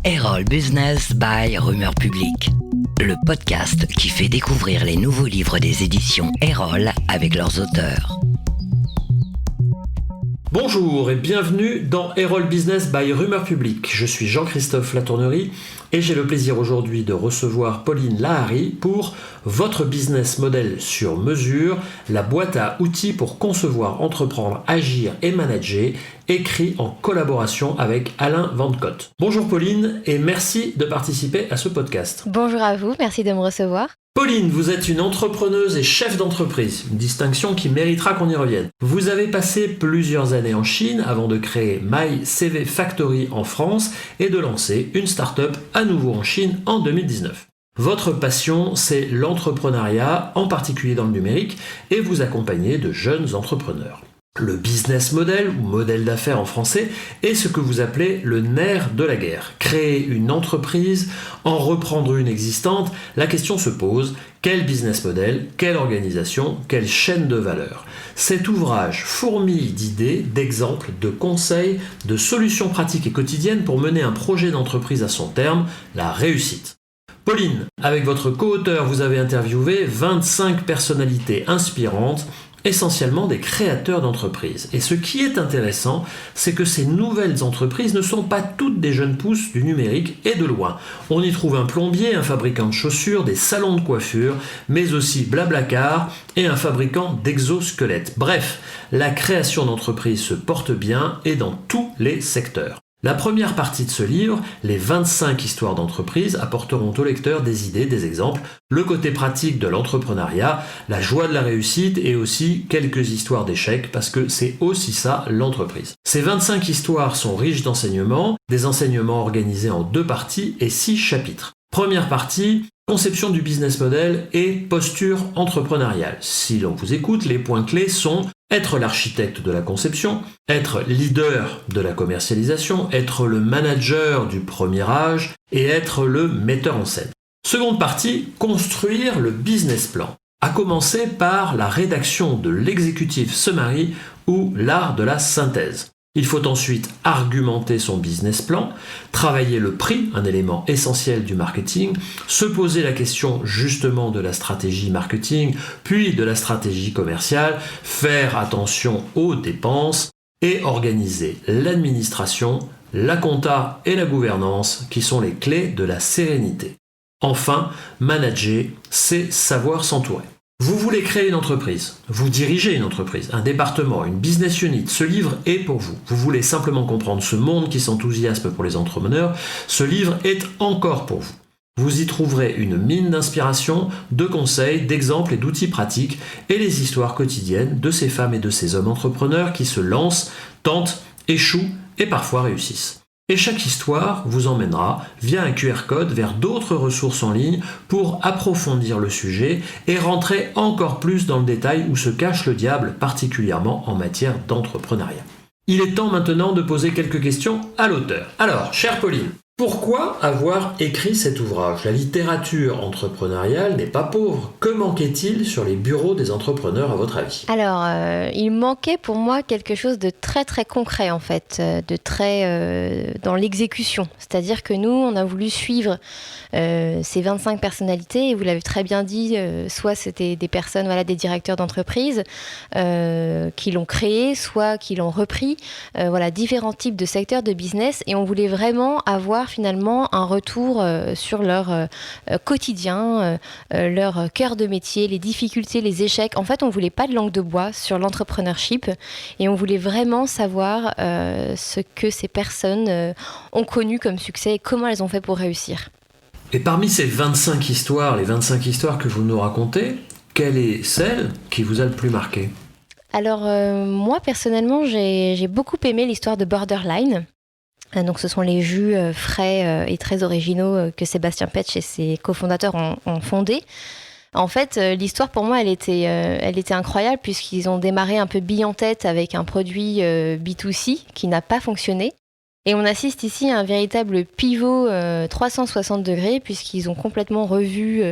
Erol Business by Rumeur Publique, le podcast qui fait découvrir les nouveaux livres des éditions Erol avec leurs auteurs. Bonjour et bienvenue dans Erol Business by Rumeur Publique. Je suis Jean-Christophe Latournerie et j'ai le plaisir aujourd'hui de recevoir Pauline Lahari pour Votre business model sur mesure, la boîte à outils pour concevoir, entreprendre, agir et manager, écrit en collaboration avec Alain Vandecotte. Bonjour Pauline et merci de participer à ce podcast. Bonjour à vous, merci de me recevoir. Pauline, vous êtes une entrepreneuse et chef d'entreprise, une distinction qui méritera qu'on y revienne. Vous avez passé plusieurs années en Chine avant de créer My CV Factory en France et de lancer une start-up à nouveau en Chine en 2019. Votre passion, c'est l'entrepreneuriat, en particulier dans le numérique, et vous accompagnez de jeunes entrepreneurs. Le business model, ou modèle d'affaires en français, est ce que vous appelez le nerf de la guerre. Créer une entreprise, en reprendre une existante, la question se pose, quel business model, quelle organisation, quelle chaîne de valeur? Cet ouvrage fourmille d'idées, d'exemples, de conseils, de solutions pratiques et quotidiennes pour mener un projet d'entreprise à son terme, la réussite. Pauline, avec votre co-auteur, vous avez interviewé 25 personnalités inspirantes, essentiellement des créateurs d'entreprises. Et ce qui est intéressant, c'est que ces nouvelles entreprises ne sont pas toutes des jeunes pousses du numérique et de loin. On y trouve un plombier, un fabricant de chaussures, des salons de coiffure, mais aussi Blablacar et un fabricant d'exosquelettes. Bref, la création d'entreprises se porte bien et dans tous les secteurs. La première partie de ce livre, les 25 histoires d'entreprise, apporteront au lecteur des idées, des exemples, le côté pratique de l'entrepreneuriat, la joie de la réussite et aussi quelques histoires d'échecs parce que c'est aussi ça l'entreprise. Ces 25 histoires sont riches d'enseignements, des enseignements organisés en 2 parties et 6 chapitres. Première partie, conception du business model et posture entrepreneuriale. Si l'on vous écoute, les points clés sont être l'architecte de la conception, être leader de la commercialisation, être le manager du premier âge et être le metteur en scène. Seconde partie, construire le business plan. À commencer par la rédaction de l'executive summary ou l'art de la synthèse. Il faut ensuite argumenter son business plan, travailler le prix, un élément essentiel du marketing, se poser la question justement de la stratégie marketing, puis de la stratégie commerciale, faire attention aux dépenses et organiser l'administration, la compta et la gouvernance qui sont les clés de la sérénité. Enfin, manager, c'est savoir s'entourer. Vous voulez créer une entreprise, vous dirigez une entreprise, un département, une business unit, ce livre est pour vous. Vous voulez simplement comprendre ce monde qui s'enthousiasme pour les entrepreneurs, ce livre est encore pour vous. Vous y trouverez une mine d'inspiration, de conseils, d'exemples et d'outils pratiques et les histoires quotidiennes de ces femmes et de ces hommes entrepreneurs qui se lancent, tentent, échouent et parfois réussissent. Et chaque histoire vous emmènera via un QR code vers d'autres ressources en ligne pour approfondir le sujet et rentrer encore plus dans le détail où se cache le diable, particulièrement en matière d'entrepreneuriat. Il est temps maintenant de poser quelques questions à l'auteur. Alors, chère Pauline, pourquoi avoir écrit cet ouvrage? La littérature entrepreneuriale n'est pas pauvre. Que manquait-il sur les bureaux des entrepreneurs à votre avis? Alors, il manquait pour moi quelque chose de très très concret en fait, de très dans l'exécution. C'est-à-dire que nous, on a voulu suivre ces 25 personnalités et vous l'avez très bien dit, soit c'était des personnes, voilà, des directeurs d'entreprise qui l'ont créé, soit qui l'ont repris, voilà, différents types de secteurs de business et on voulait vraiment avoir finalement un retour sur leur quotidien, leur cœur de métier, les difficultés, les échecs. En fait, on voulait pas de langue de bois sur l'entrepreneurship et on voulait vraiment savoir ce que ces personnes ont connu comme succès et comment elles ont fait pour réussir. Et parmi ces 25 histoires, les 25 histoires que vous nous racontez, quelle est celle qui vous a le plus marqué? Alors, moi, personnellement, j'ai beaucoup aimé l'histoire de Borderline. Donc, ce sont les jus frais et très originaux que Sébastien Petsch et ses cofondateurs ont fondés. En fait, l'histoire pour moi, elle était incroyable puisqu'ils ont démarré un peu bille en tête avec un produit B2C qui n'a pas fonctionné. Et on assiste ici à un véritable pivot 360 degrés puisqu'ils ont complètement revu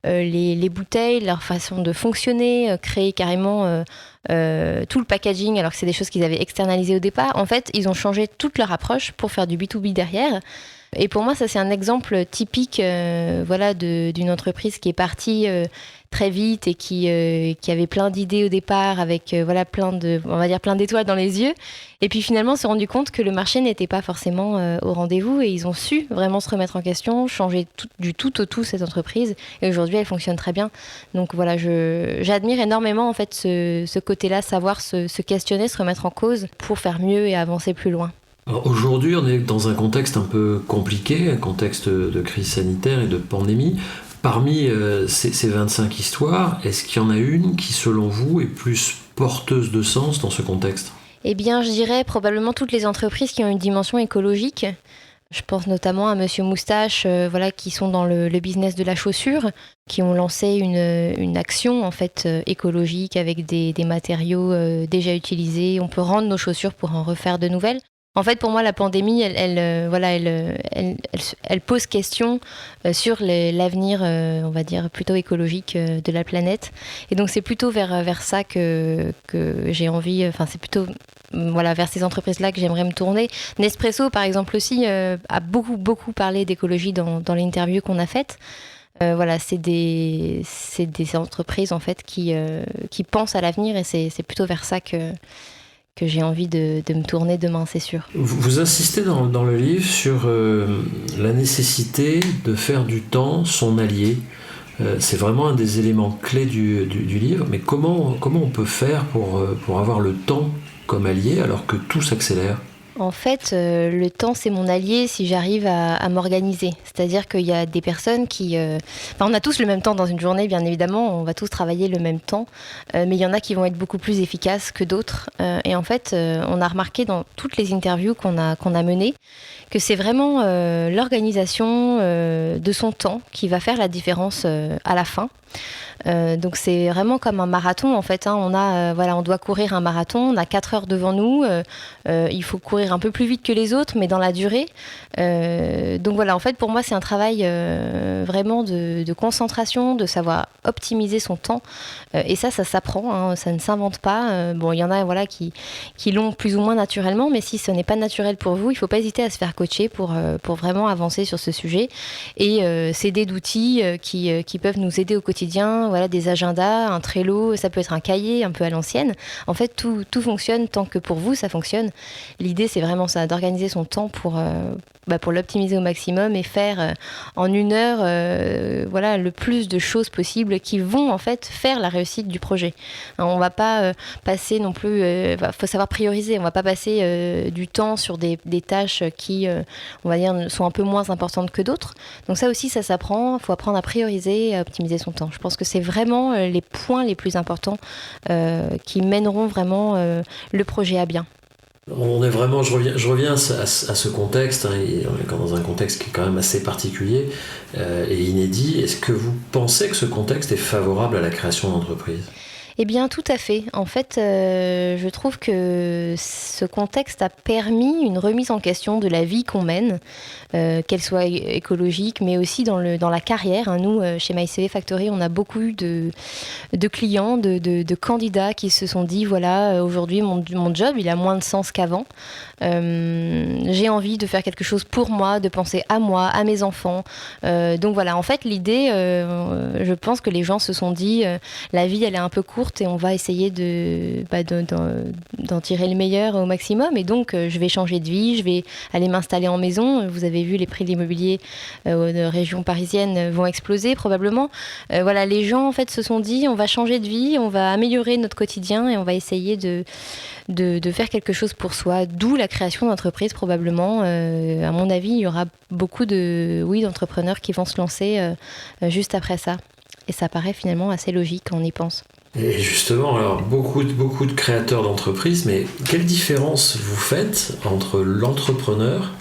les bouteilles, leur façon de fonctionner, créé carrément tout le packaging alors que c'est des choses qu'ils avaient externalisées au départ. En fait, ils ont changé toute leur approche pour faire du B2B derrière. Et pour moi, ça c'est un exemple typique d'une entreprise qui est partie très vite et qui avait plein d'idées au départ avec plein d'étoiles dans les yeux. Et puis finalement, se rendu compte que le marché n'était pas forcément au rendez-vous et ils ont su vraiment se remettre en question, changer du tout au tout cette entreprise. Et aujourd'hui, elle fonctionne très bien. Donc voilà, j'admire énormément en fait ce côté-là, savoir se questionner, se remettre en cause pour faire mieux et avancer plus loin. Alors aujourd'hui, on est dans un contexte un peu compliqué, un contexte de crise sanitaire et de pandémie. Parmi ces 25 histoires, est-ce qu'il y en a une qui, selon vous, est plus porteuse de sens dans ce contexte ? Eh bien, je dirais probablement toutes les entreprises qui ont une dimension écologique. Je pense notamment à Monsieur Moustache, qui sont dans le business de la chaussure, qui ont lancé une action en fait écologique avec des matériaux déjà utilisés. On peut rendre nos chaussures pour en refaire de nouvelles. En fait, pour moi, la pandémie, elle pose question sur l'avenir, on va dire, plutôt écologique de la planète. Et donc, c'est plutôt vers ça que j'ai envie, c'est plutôt vers ces entreprises-là que j'aimerais me tourner. Nespresso, par exemple, aussi, a beaucoup parlé d'écologie dans l'interview qu'on a faite. C'est des entreprises, en fait, qui pensent à l'avenir et c'est plutôt vers ça que j'ai envie de me tourner demain, c'est sûr. Vous insistez dans le livre sur la nécessité de faire du temps son allié. C'est vraiment un des éléments clés du livre, mais comment on peut faire pour avoir le temps comme allié alors que tout s'accélère ? En fait, le temps, c'est mon allié si j'arrive à m'organiser. C'est-à-dire qu'il y a des personnes qui... on a tous le même temps dans une journée, bien évidemment. On va tous travailler le même temps. Mais il y en a qui vont être beaucoup plus efficaces que d'autres. Et en fait, on a remarqué dans toutes les interviews qu'on a menées que c'est vraiment l'organisation de son temps qui va faire la différence à la fin. Donc c'est vraiment comme un marathon en fait, hein. On doit courir un marathon, on a 4 heures devant nous, il faut courir un peu plus vite que les autres mais dans la durée. Donc voilà, en fait pour moi c'est un travail vraiment de concentration, de savoir optimiser son temps et ça s'apprend, hein, ça ne s'invente pas. Il y en a qui l'ont plus ou moins naturellement, mais si ce n'est pas naturel pour vous, il ne faut pas hésiter à se faire coacher pour vraiment avancer sur ce sujet et s'aider d'outils qui peuvent nous aider au quotidien. Des agendas, un Trello, ça peut être un cahier un peu à l'ancienne. En fait, tout fonctionne tant que pour vous, ça fonctionne. L'idée, c'est vraiment ça, d'organiser son temps pour l'optimiser au maximum et faire en 1 heure le plus de choses possibles qui vont en fait faire la réussite du projet. On va pas passer non plus... faut savoir prioriser. On va pas passer du temps sur des tâches qui, on va dire, sont un peu moins importantes que d'autres. Donc ça aussi, ça s'apprend. Il faut apprendre à prioriser et à optimiser son temps. Je pense que c'est vraiment les points les plus importants qui mèneront vraiment le projet à bien. On est vraiment, je reviens à ce contexte, hein, on est dans un contexte qui est quand même assez particulier et inédit. Est-ce que vous pensez que ce contexte est favorable à la création d'entreprises ? Eh bien, tout à fait. En fait, je trouve que ce contexte a permis une remise en question de la vie qu'on mène, qu'elle soit écologique, mais aussi dans la carrière. Hein. Nous, chez MyCV Factory, on a beaucoup eu de clients, de candidats qui se sont dit, aujourd'hui, mon job, il a moins de sens qu'avant. J'ai envie de faire quelque chose pour moi, de penser à moi, à mes enfants. Donc voilà, en fait, l'idée, je pense que les gens se sont dit, la vie, elle est un peu courte et on va essayer d'en tirer le meilleur au maximum. Et donc, je vais changer de vie, je vais aller m'installer en maison. Vous avez vu, les prix de l'immobilier de région parisienne vont exploser probablement. Les gens, en fait, se sont dit, on va changer de vie, on va améliorer notre quotidien et on va essayer de faire quelque chose pour soi, d'où la création d'entreprises probablement. À mon avis, il y aura beaucoup d'entrepreneurs qui vont se lancer juste après ça. Et ça paraît finalement assez logique quand on y pense. Et justement, alors beaucoup de créateurs d'entreprises, mais quelle différence vous faites entre l'entrepreneur,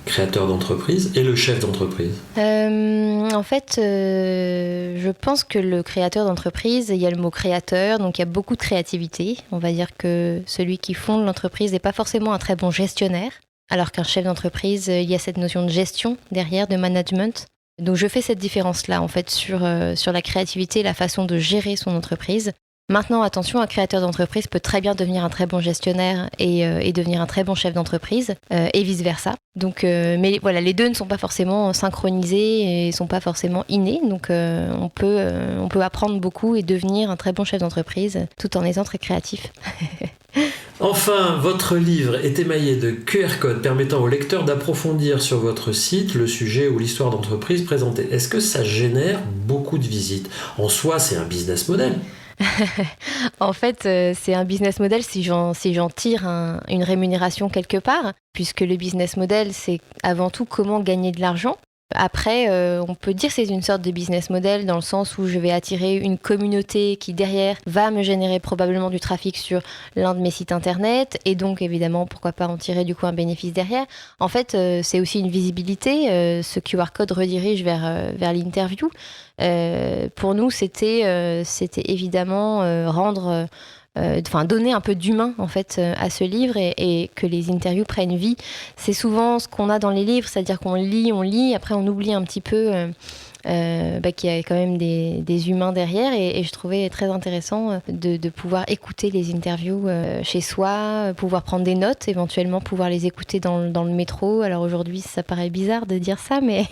créateur d'entreprise, et le chef d'entreprise ? En fait, je pense que le créateur d'entreprise, il y a le mot créateur, donc il y a beaucoup de créativité. On va dire que celui qui fonde l'entreprise n'est pas forcément un très bon gestionnaire, alors qu'un chef d'entreprise, il y a cette notion de gestion derrière, de management. Donc je fais cette différence-là en fait sur la créativité et la façon de gérer son entreprise. Maintenant, attention, un créateur d'entreprise peut très bien devenir un très bon gestionnaire et devenir un très bon chef d'entreprise et vice-versa. Donc, mais voilà, les deux ne sont pas forcément synchronisés et ne sont pas forcément innés. Donc, on peut apprendre beaucoup et devenir un très bon chef d'entreprise tout en étant très créatif. Enfin, votre livre est émaillé de QR codes permettant aux lecteurs d'approfondir sur votre site le sujet ou l'histoire d'entreprise présentée. Est-ce que ça génère beaucoup de visites ? En soi, c'est un business model. En fait, c'est un business model si j'en tire une rémunération quelque part, puisque le business model, c'est avant tout comment gagner de l'argent. Après, on peut dire que c'est une sorte de business model dans le sens où je vais attirer une communauté qui derrière va me générer probablement du trafic sur l'un de mes sites internet et donc évidemment pourquoi pas en tirer du coup un bénéfice derrière. En fait, c'est aussi une visibilité. Ce QR code redirige vers l'interview. Pour nous, c'était évidemment donner un peu d'humain en fait à ce livre et que les interviews prennent vie. C'est souvent ce qu'on a dans les livres, c'est-à-dire qu'on lit, après on oublie un petit peu qu'il y a quand même des humains derrière et je trouvais très intéressant de pouvoir écouter les interviews chez soi, pouvoir prendre des notes, éventuellement pouvoir les écouter dans le métro. Alors aujourd'hui ça paraît bizarre de dire ça, mais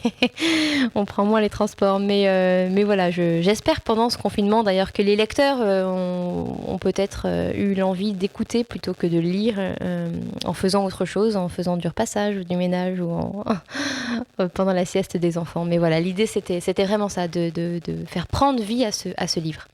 on prend moins les transports. Mais voilà, j'espère pendant ce confinement d'ailleurs que les lecteurs ont peut-être eu l'envie d'écouter plutôt que de lire en faisant autre chose, en faisant du repassage ou du ménage ou pendant la sieste des enfants. Mais voilà, l'idée c'était vraiment ça, de faire prendre vie à ce livre.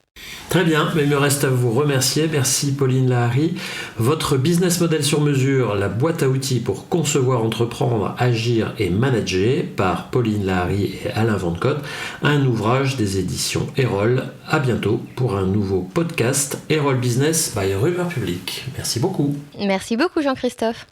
Très bien, mais il me reste à vous remercier. Merci Pauline Lahari. Votre business model sur mesure, la boîte à outils pour concevoir, entreprendre, agir et manager par Pauline Lahari et Alain Vendecotte, un ouvrage des éditions Erol. À bientôt pour un nouveau podcast Erol Business by Rumeur Publique. Merci beaucoup. Merci beaucoup Jean-Christophe.